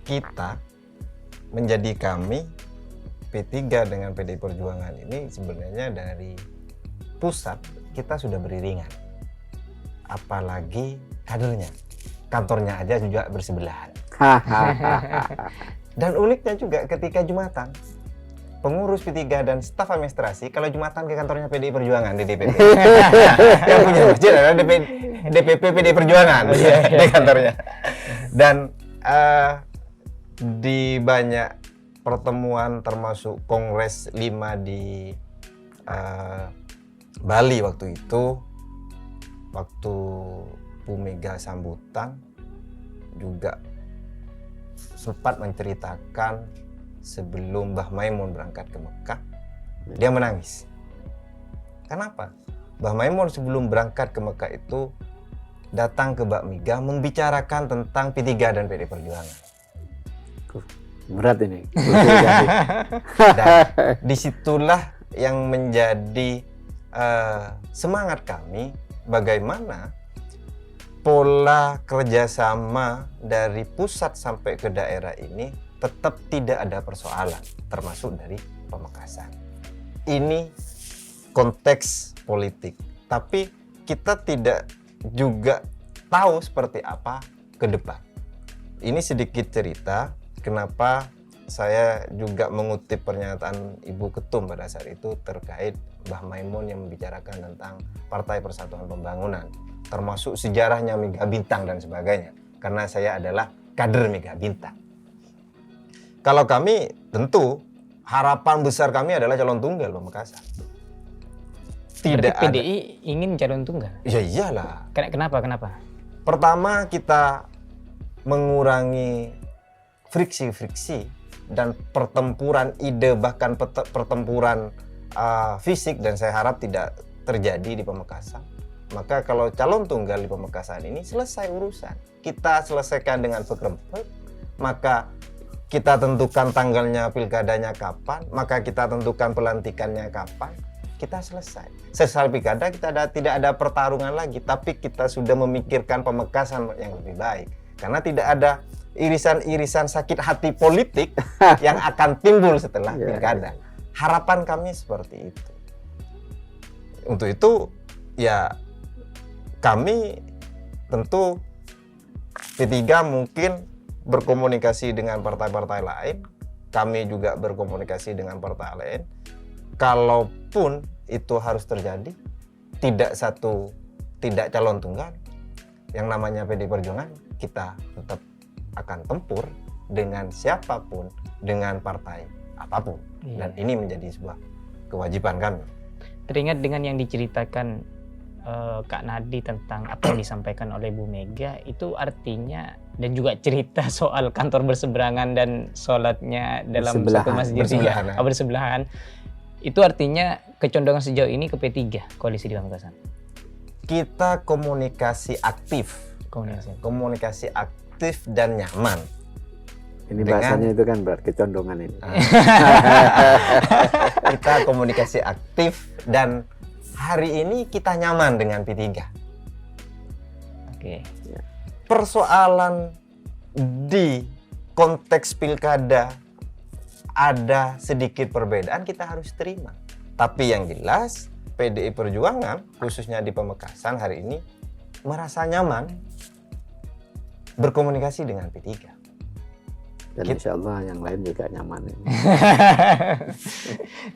kita menjadi kami P3 dengan PDI Perjuangan ini sebenarnya dari pusat kita sudah beriringan, apalagi kadernya, kantornya aja juga bersebelahan. Dan uniknya juga ketika Jumatan, pengurus P3 dan staf administrasi kalau Jumatan ke kantornya PDI Perjuangan di DPP. Yang punya masjid adalah DPP PDI Perjuangan di kantornya. Dan di banyak pertemuan termasuk Kongres 5 di Bali waktu itu, waktu Bu Mega sambutan juga sempat menceritakan sebelum Mbah Maimun berangkat ke Mekah, dia menangis. Kenapa? Mbah Maimun sebelum berangkat ke Mekah itu datang ke Mbak Mega membicarakan tentang P3 dan PDI Perjuangan. Berat ini. Dan disitulah yang menjadi semangat kami, bagaimana pola kerjasama dari pusat sampai ke daerah ini tetap tidak ada persoalan, termasuk dari Pamekasan. Ini konteks politik, tapi kita tidak juga tahu seperti apa ke depan. Ini sedikit cerita kenapa saya juga mengutip pernyataan Ibu Ketum pada saat itu terkait Mbah Maimun yang membicarakan tentang Partai Persatuan Pembangunan, termasuk sejarahnya Mega Bintang dan sebagainya, karena saya adalah kader Mega Bintang. Kalau kami tentu harapan besar kami adalah calon tunggal Pamekasan. Tidak ada. PDI ingin calon tunggal? Ya iyalah. Kenapa? Pertama, kita mengurangi friksi-friksi dan pertempuran ide, bahkan pertempuran fisik, dan saya harap tidak terjadi di Pamekasan. Maka kalau calon tunggal di Pamekasan ini selesai urusan, kita selesaikan dengan pekrempet, maka kita tentukan tanggalnya pilkadanya kapan, maka kita tentukan pelantikannya kapan, kita selesai. Selesai pilkada kita tidak ada pertarungan lagi, tapi kita sudah memikirkan Pamekasan yang lebih baik. Karena tidak ada irisan-irisan sakit hati politik yang akan timbul setelah pilkada. Harapan kami seperti itu. Untuk itu ya kami tentu P3 mungkin berkomunikasi dengan partai-partai lain, kami juga berkomunikasi dengan partai lain. Kalaupun itu harus terjadi, tidak calon tunggal, yang namanya PDI Perjuangan, kita tetap akan tempur dengan siapapun, dengan partai apapun. Dan ini menjadi sebuah kewajiban kami. Teringat dengan yang diceritakan Kak Nadi tentang apa yang disampaikan oleh Bu Mega, itu artinya, dan juga cerita soal kantor berseberangan dan sholatnya dalam satu masjid bersebelahan, itu artinya kecondongan sejauh ini ke P3 koalisi di Pamekasan. Kita komunikasi aktif dan nyaman. Ini bahasanya itu kan berat, kecondongan ini. Kita komunikasi aktif dan hari ini kita nyaman dengan P3. Oke. Persoalan di konteks pilkada ada sedikit perbedaan, kita harus terima. Tapi yang jelas PDI Perjuangan khususnya di Pamekasan hari ini merasa nyaman berkomunikasi dengan P3. Dan insya Allah yang lain juga nyaman ini.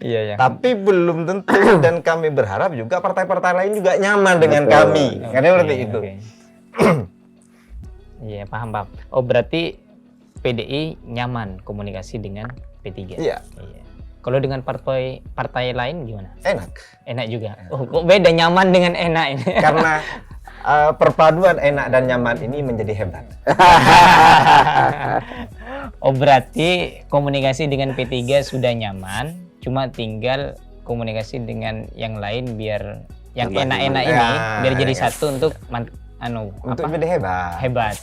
Iya. Tapi belum tentu, dan kami berharap juga partai-partai lain juga nyaman dengan kami. Karena seperti itu. Iya, paham. Oh, berarti PDI nyaman komunikasi dengan P3. Iya. Kalau dengan partai lain gimana? Enak juga. Oh, kok beda nyaman dengan enak ini? Karena perpaduan enak dan nyaman ini menjadi hebat. Oh, berarti komunikasi dengan P3 sudah nyaman, cuma tinggal komunikasi dengan yang lain biar yang enak-enak ini biar jadi satu untuk menjadi hebat.